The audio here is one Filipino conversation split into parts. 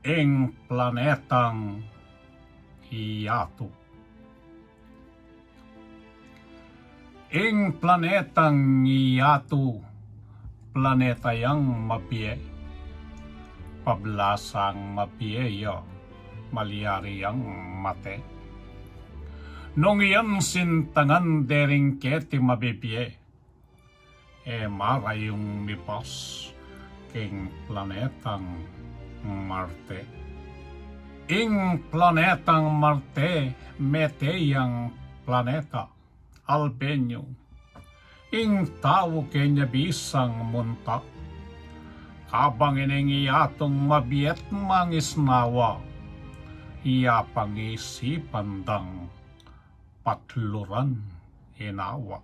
ing Planetang Yatu. Ing Planetang Yatu, planeta yang mapie, pablasang mapieyo, malyari yang mate. Nung iyan sintangan dering keti mabibie, marayong mipos king Planetang Marte. Ing Planetang Marte, meteyang planeta, albenyo. Ing tao kenya bisang munta, kabang ining iyatong mabiet mangisnawa, iya pangisipan dang patluran inawa.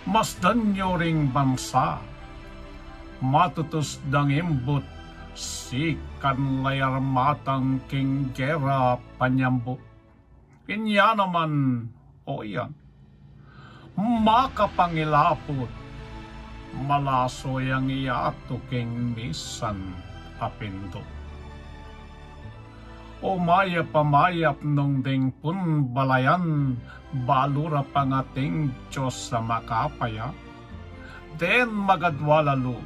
Masdan nyo ring bansa, matutus dang imbut, sikan layar matang king gera panyambo. Inya naman, o yan, makapangilapot, malaso yang iyato king misan apindo. O mayap nung ding pun balayan, balura pangating Diyos sa makapaya, den magadwalalo,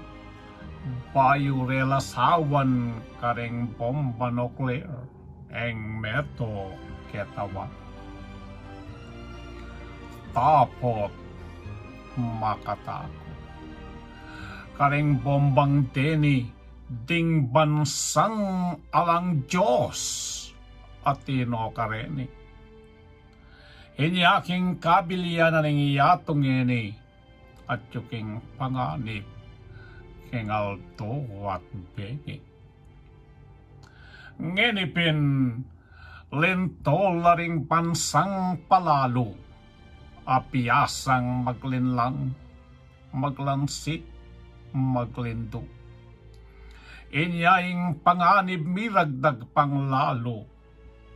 bayo relasawan kareng bomba nuclear, eng meto ketawa. Tapot makatako, kareng bombang deni, ding bansang alang Diyos at tino kareni. Inyaking kabilian ng iyatong ini at yuking panganib king alto at begi. Ngenipin linto laring bansang palalo, apiyasang maglinlang, maglansik, maglindo. Inyaing panganib miragdag panglalo,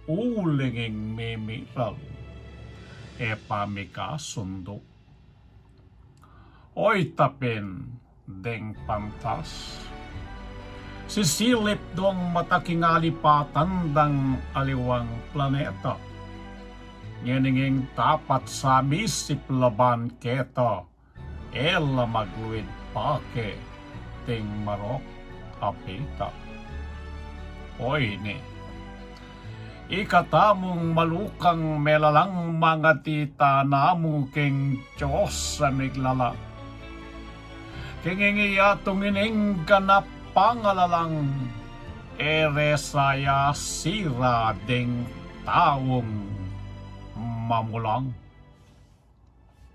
ulinging mimiral, pamikasundo. Oy tapin, deng pantas, sisilip dong matakingalipatan dang aliwang planeta. Ngeninging tapat sa misip laban keto, ela magluid pake, ting marok apita. Oy ni, ikatamong malukang melalang mga tita namo king Diyos sa miglala. Kingingiyatong ining ganap pangalalang, eresaya sira ding taong mamulang.